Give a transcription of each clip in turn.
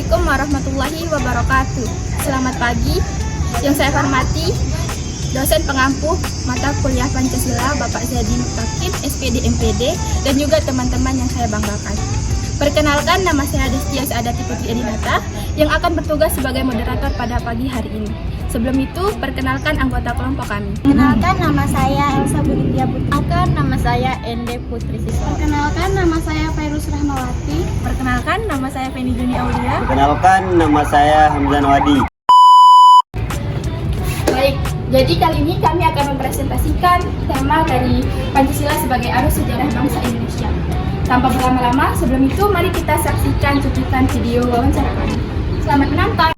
Assalamualaikum warahmatullahi wabarakatuh. Selamat pagi. Yang saya hormati dosen pengampu mata kuliah Pancasila Bapak Zadin Mutakin, SPD MPD, dan juga teman-teman yang saya banggakan. Perkenalkan, nama saya Destia Saadati Putri Edinata yang akan bertugas sebagai moderator pada pagi hari ini. Sebelum itu, perkenalkan anggota kelompok kami. Perkenalkan, nama saya Elsa Bulindia Putri. Nama saya Ende Putri Siswa. Perkenalkan, nama saya Fairuz Rahmawati. Perkenalkan, nama saya Feni Juni Aulia. Perkenalkan, nama saya Hamzan Wadi. Baik, jadi kali ini kami akan mempresentasikan tema dari Pancasila sebagai arus sejarah bangsa Indonesia. Tanpa berlama-lama, sebelum itu mari kita saksikan cuplikan video wawancara kami. Selamat menonton.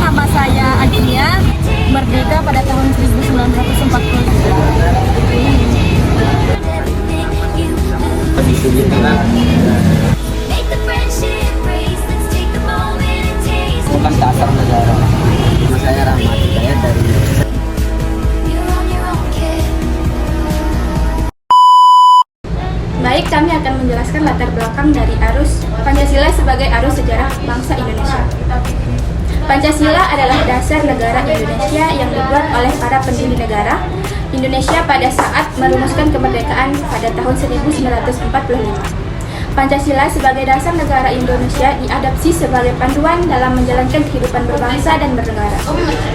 Nama saya Aginia, merdeka pada tahun 1944. Bukan dasar negara. Nama saya Rahmat Hidayat dari Baik, kami akan menjelaskan latar belakang dari arus Pancasila sebagai arus sejarah bangsa Indonesia. Pancasila adalah dasar negara Indonesia yang dibuat oleh para pendiri negara Indonesia pada saat merumuskan kemerdekaan pada tahun 1945. Pancasila sebagai dasar negara Indonesia diadopsi sebagai panduan dalam menjalankan kehidupan berbangsa dan bernegara.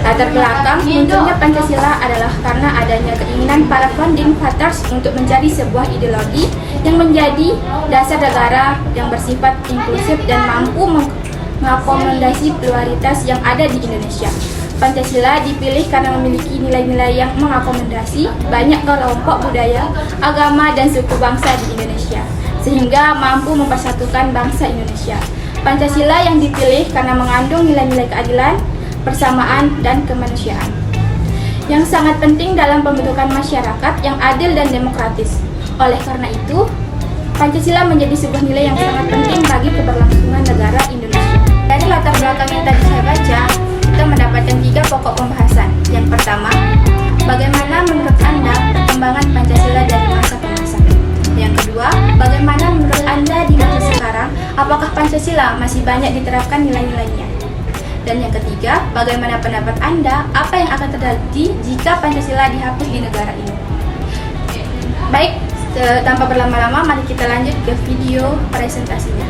Latar belakang munculnya Pancasila adalah karena adanya keinginan para founding fathers untuk menjadi sebuah ideologi yang menjadi dasar negara yang bersifat inklusif dan mampu mengakomodasi pluralitas yang ada di Indonesia. Pancasila dipilih karena memiliki nilai-nilai yang mengakomodasi banyak kelompok budaya, agama, dan suku bangsa di Indonesia, sehingga mampu mempersatukan bangsa Indonesia. Pancasila yang dipilih karena mengandung nilai-nilai keadilan, persamaan, dan kemanusiaan yang sangat penting dalam pembentukan masyarakat yang adil dan demokratis. Oleh karena itu, Pancasila menjadi sebuah nilai yang sangat penting bagi keberlangsungan negara Indonesia. Dari latar belakang yang tadi saya baca, kita mendapatkan 3 pokok pembahasan. Yang pertama, bagaimana menurut Anda perkembangan Pancasila dari masa ke masa? Yang kedua, bagaimana menurut Anda di masa sekarang, apakah Pancasila masih banyak diterapkan nilai-nilainya? Dan yang ketiga, bagaimana pendapat Anda, apa yang akan terjadi jika Pancasila dihapus di negara ini? Baik, tanpa berlama-lama, mari kita lanjut ke video presentasinya.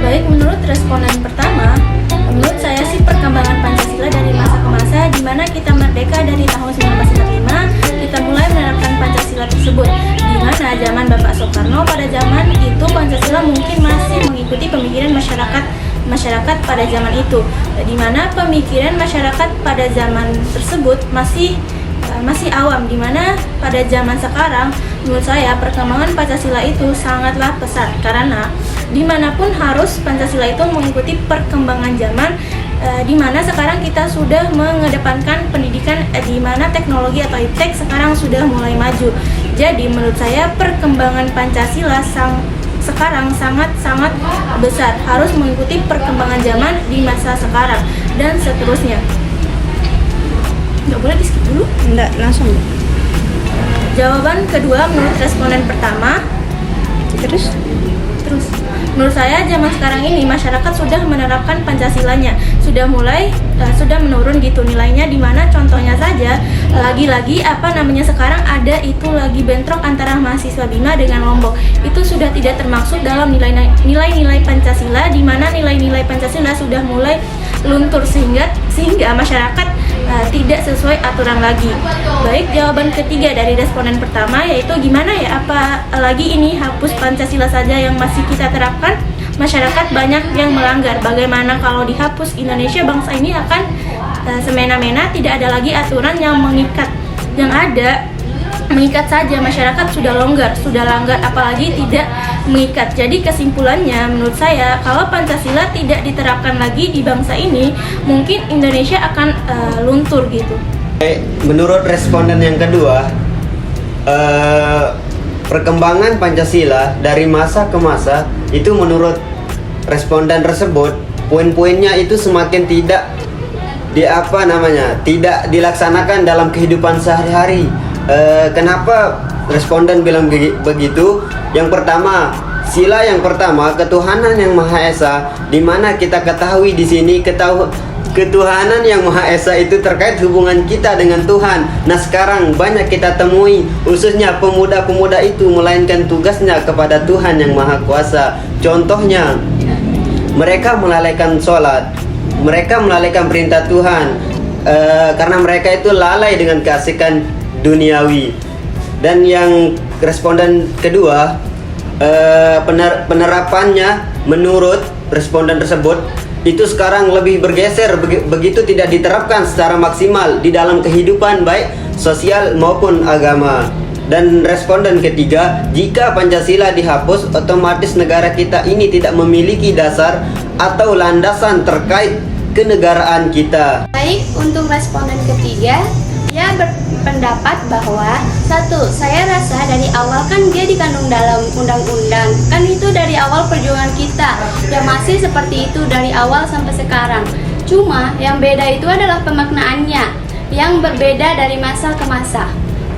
Baik, menurut responden pertama, menurut saya sih perkembangan Pancasila dari masa ke masa, di mana kita merdeka dari tahun 1945, kita mulai menerapkan Pancasila tersebut. Di mana zaman Bapak Soekarno pada zaman itu Pancasila mungkin masih mengikuti pemikiran masyarakat pada zaman itu, di mana pemikiran masyarakat pada zaman tersebut masih awam, di mana pada zaman sekarang menurut saya perkembangan Pancasila itu sangatlah pesat, karena dimanapun harus Pancasila itu mengikuti perkembangan zaman, di mana sekarang kita sudah mengedepankan pendidikan, di mana teknologi atau iptek sekarang sudah mulai maju. Jadi menurut saya perkembangan Pancasila sekarang sangat-sangat besar, harus mengikuti perkembangan zaman di masa sekarang dan seterusnya. Nggak boleh di skip dulu? Enggak, langsung. Jawaban kedua menurut responden pertama. Terus menurut saya zaman sekarang ini masyarakat sudah menerapkan Pancasilanya, sudah menurun gitu nilainya, di mana contohnya saja lagi-lagi sekarang ada itu lagi bentrok antara mahasiswa Bima dengan Lombok. Itu sudah tidak termaksud dalam nilai-nilai Pancasila, di mana nilai-nilai Pancasila sudah mulai luntur sehingga masyarakat tidak sesuai aturan lagi. Baik, jawaban ketiga dari responden pertama yaitu gimana ya, apa lagi ini hapus Pancasila saja yang masih kita terapkan, masyarakat banyak yang melanggar. Bagaimana kalau dihapus, Indonesia bangsa ini akan semena-mena, tidak ada lagi aturan yang mengikat. Yang ada mengikat saja, masyarakat sudah langgar, apalagi tidak mengikat. Jadi kesimpulannya menurut saya, kalau Pancasila tidak diterapkan lagi di bangsa ini, mungkin Indonesia akan luntur gitu. Menurut responden yang kedua, perkembangan Pancasila dari masa ke masa itu menurut responden tersebut, poin-poinnya itu semakin tidak tidak dilaksanakan dalam kehidupan sehari-hari. Kenapa responden bilang begitu. Yang pertama, sila yang pertama, ketuhanan yang Maha Esa, di mana kita ketahui di sini ketuhanan yang Maha Esa itu terkait hubungan kita dengan Tuhan. Nah, sekarang banyak kita temui, khususnya pemuda-pemuda itu melainkan tugasnya kepada Tuhan yang Maha Kuasa. Contohnya, mereka melalaikan sholat, mereka melalaikan perintah Tuhan, karena mereka itu lalai dengan keasikan duniawi. Dan yang responden kedua, penerapannya menurut responden tersebut itu sekarang lebih bergeser, begitu tidak diterapkan secara maksimal di dalam kehidupan baik sosial maupun agama. Dan responden ketiga, jika Pancasila dihapus, otomatis negara kita ini tidak memiliki dasar atau landasan terkait kenegaraan kita. Baik, untuk responden ketiga, dia berpendapat bahwa satu, saya rasa dari awal kan dia dikandung dalam undang-undang, kan itu dari awal perjuangan kita yang masih seperti itu dari awal sampai sekarang. Cuma yang beda itu adalah pemaknaannya yang berbeda dari masa ke masa.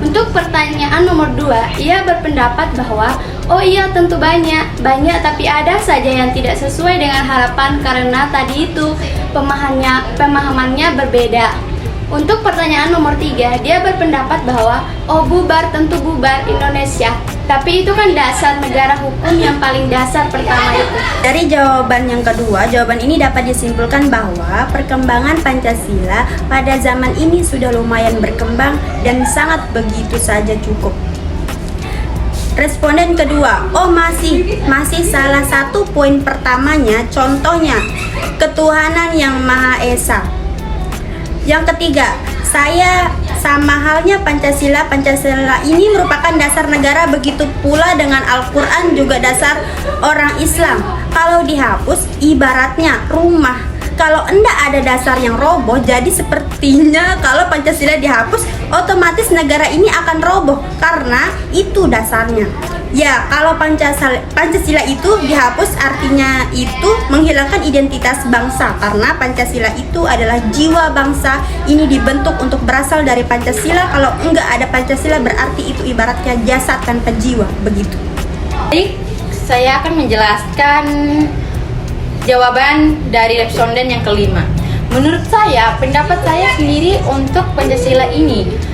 Untuk pertanyaan nomor 2, ia berpendapat bahwa oh iya tentu banyak tapi ada saja yang tidak sesuai dengan harapan karena tadi itu pemahamannya berbeda. Untuk pertanyaan nomor 3, dia berpendapat bahwa oh bubar tentu bubar Indonesia, tapi itu kan dasar negara hukum yang paling dasar pertama itu. Dari jawaban yang kedua, jawaban ini dapat disimpulkan bahwa perkembangan Pancasila pada zaman ini sudah lumayan berkembang dan sangat begitu saja cukup. Responden kedua, oh masih salah satu poin pertamanya, contohnya ketuhanan yang Maha Esa. Yang ketiga, saya sama halnya Pancasila ini merupakan dasar negara, begitu pula dengan Al-Quran juga dasar orang Islam. Kalau dihapus ibaratnya rumah, kalau enggak ada dasar yang roboh, jadi sepertinya kalau Pancasila dihapus otomatis negara ini akan roboh karena itu dasarnya. Ya, kalau Pancasila itu dihapus artinya itu menghilangkan identitas bangsa, karena Pancasila itu adalah jiwa bangsa. Ini dibentuk untuk berasal dari Pancasila. Kalau enggak ada Pancasila berarti itu ibaratnya jasad tanpa jiwa, begitu. Baik, saya akan menjelaskan jawaban dari responden yang kelima. Menurut saya, pendapat saya sendiri untuk Pancasila ini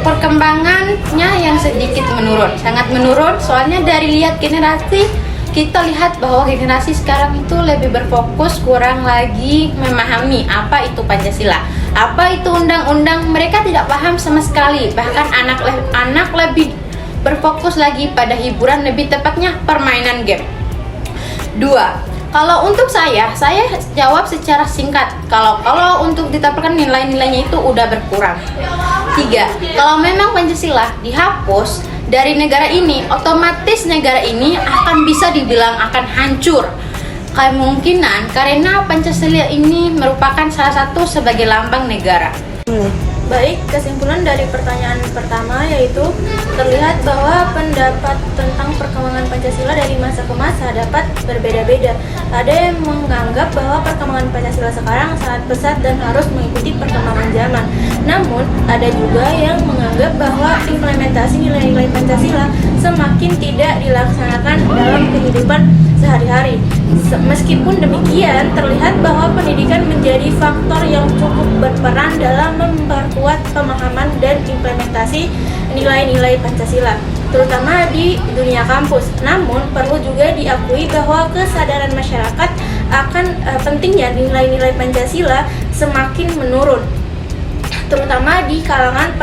perkembangannya yang sedikit menurun, sangat menurun. Soalnya dari lihat generasi, kita lihat bahwa generasi sekarang itu lebih berfokus, kurang lagi memahami apa itu Pancasila, apa itu undang-undang. Mereka tidak paham sama sekali. Bahkan anak lebih berfokus lagi pada hiburan, lebih tepatnya permainan game. 2. Kalau untuk saya jawab secara singkat. Kalau untuk ditetapkan nilai-nilainya itu udah berkurang. 3. Kalau memang Pancasila dihapus dari negara ini, otomatis negara ini akan bisa dibilang akan hancur. Kemungkinan karena Pancasila ini merupakan salah satu sebagai lambang negara. Baik, kesimpulan dari pertanyaan pertama yaitu terlihat bahwa pendapat tentang perkembangan Pancasila dari masa ke masa dapat berbeda-beda. Ada yang menganggap bahwa perkembangan Pancasila sekarang sangat pesat dan harus mengikuti perkembangan zaman. Namun, ada juga yang menganggap bahwa implementasi nilai-nilai Pancasila semakin tidak dilaksanakan dalam kehidupan sehari-hari. Meskipun demikian, terlihat bahwa pendidikan menjadi faktor yang cukup berperan dalam memperkuat pemahaman dan implementasi nilai-nilai Pancasila, terutama di dunia kampus. Namun, perlu juga diakui bahwa kesadaran masyarakat akan pentingnya nilai-nilai Pancasila semakin menurun, terutama di kalangan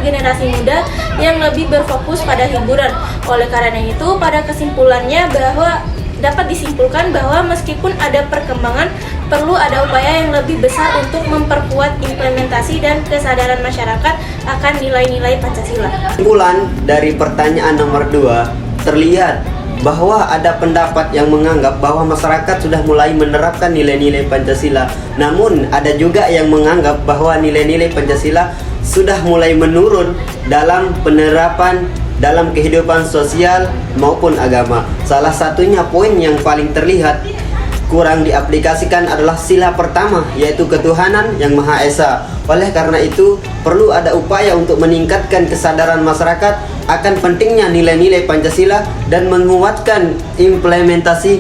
generasi muda yang lebih berfokus pada hiburan. Oleh karena itu, pada kesimpulannya bahwa dapat disimpulkan bahwa meskipun ada perkembangan, perlu ada upaya yang lebih besar untuk memperkuat implementasi dan kesadaran masyarakat akan nilai-nilai Pancasila. Kesimpulan dari pertanyaan nomor 2, terlihat bahwa ada pendapat yang menganggap bahwa masyarakat sudah mulai menerapkan nilai-nilai Pancasila. Namun ada juga yang menganggap bahwa nilai-nilai Pancasila sudah mulai menurun dalam penerapan dalam kehidupan sosial maupun agama. Salah satunya poin yang paling terlihat, kurang diaplikasikan adalah sila pertama, yaitu ketuhanan yang Maha Esa. Oleh karena itu, perlu ada upaya untuk meningkatkan kesadaran masyarakat akan pentingnya nilai-nilai Pancasila dan menguatkan implementasi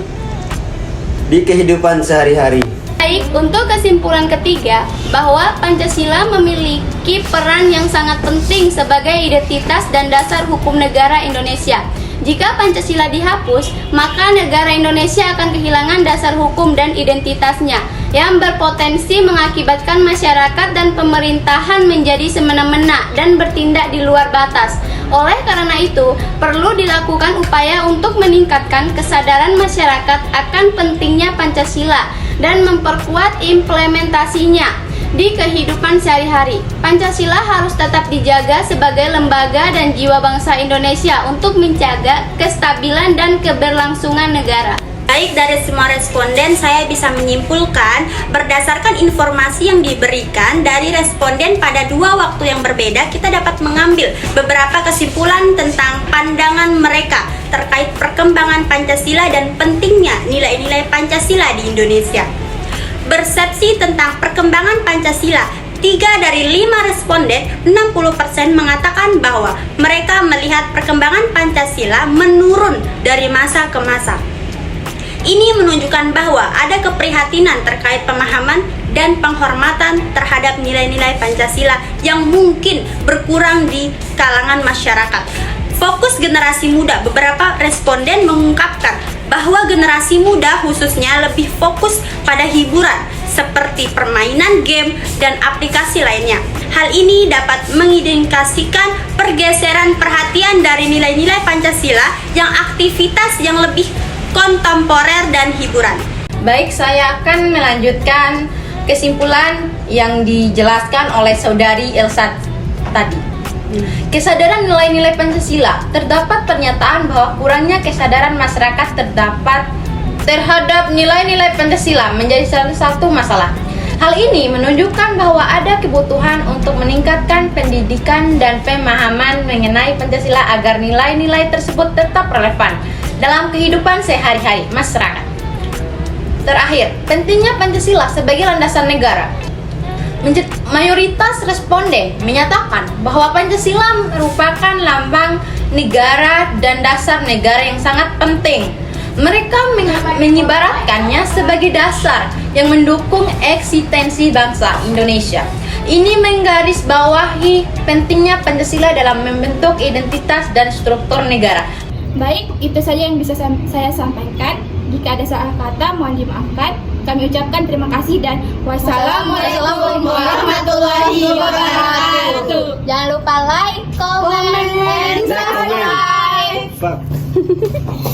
di kehidupan sehari-hari. Baik, untuk kesimpulan ketiga, bahwa Pancasila memiliki peran yang sangat penting sebagai identitas dan dasar hukum negara Indonesia. Jika Pancasila dihapus, maka negara Indonesia akan kehilangan dasar hukum dan identitasnya yang berpotensi mengakibatkan masyarakat dan pemerintahan menjadi semena-mena dan bertindak di luar batas. Oleh karena itu, perlu dilakukan upaya untuk meningkatkan kesadaran masyarakat akan pentingnya Pancasila dan memperkuat implementasinya di kehidupan sehari-hari. Pancasila harus tetap dijaga sebagai lembaga dan jiwa bangsa Indonesia untuk menjaga kestabilan dan keberlangsungan negara. Baik, dari semua responden saya bisa menyimpulkan berdasarkan informasi yang diberikan dari responden pada 2 waktu yang berbeda, kita dapat mengambil beberapa kesimpulan tentang pandangan mereka terkait perkembangan Pancasila dan pentingnya nilai-nilai Pancasila di Indonesia. Persepsi tentang perkembangan Pancasila, 3 dari 5 responden, 60% mengatakan bahwa mereka melihat perkembangan Pancasila menurun dari masa ke masa. Ini menunjukkan bahwa ada keprihatinan terkait pemahaman dan penghormatan terhadap nilai-nilai Pancasila yang mungkin berkurang di kalangan masyarakat. Fokus generasi muda, beberapa responden mengungkapkan bahwa generasi muda khususnya lebih fokus pada hiburan seperti permainan game dan aplikasi lainnya. Hal ini dapat mengindikasikan pergeseran perhatian dari nilai-nilai Pancasila yang aktivitas yang lebih kontemporer dan hiburan. Baik, saya akan melanjutkan kesimpulan yang dijelaskan oleh saudari Elsa tadi. Kesadaran nilai-nilai Pancasila, terdapat pernyataan bahwa kurangnya kesadaran masyarakat terhadap nilai-nilai Pancasila menjadi salah satu masalah. Hal ini menunjukkan bahwa ada kebutuhan untuk meningkatkan pendidikan dan pemahaman mengenai Pancasila agar nilai-nilai tersebut tetap relevan dalam kehidupan sehari-hari masyarakat. Terakhir, pentingnya Pancasila sebagai landasan negara. Mayoritas responden menyatakan bahwa Pancasila merupakan lambang negara dan dasar negara yang sangat penting. Mereka menyibaratkannya sebagai dasar yang mendukung eksistensi bangsa Indonesia. Ini menggarisbawahi pentingnya Pancasila dalam membentuk identitas dan struktur negara. Baik, itu saja yang bisa saya sampaikan. Jika ada salah kata, mohon dimaafkan. Kami ucapkan terima kasih dan wassalamualaikum warahmatullahi wabarakatuh. Jangan lupa like, comment, and subscribe. Fuck.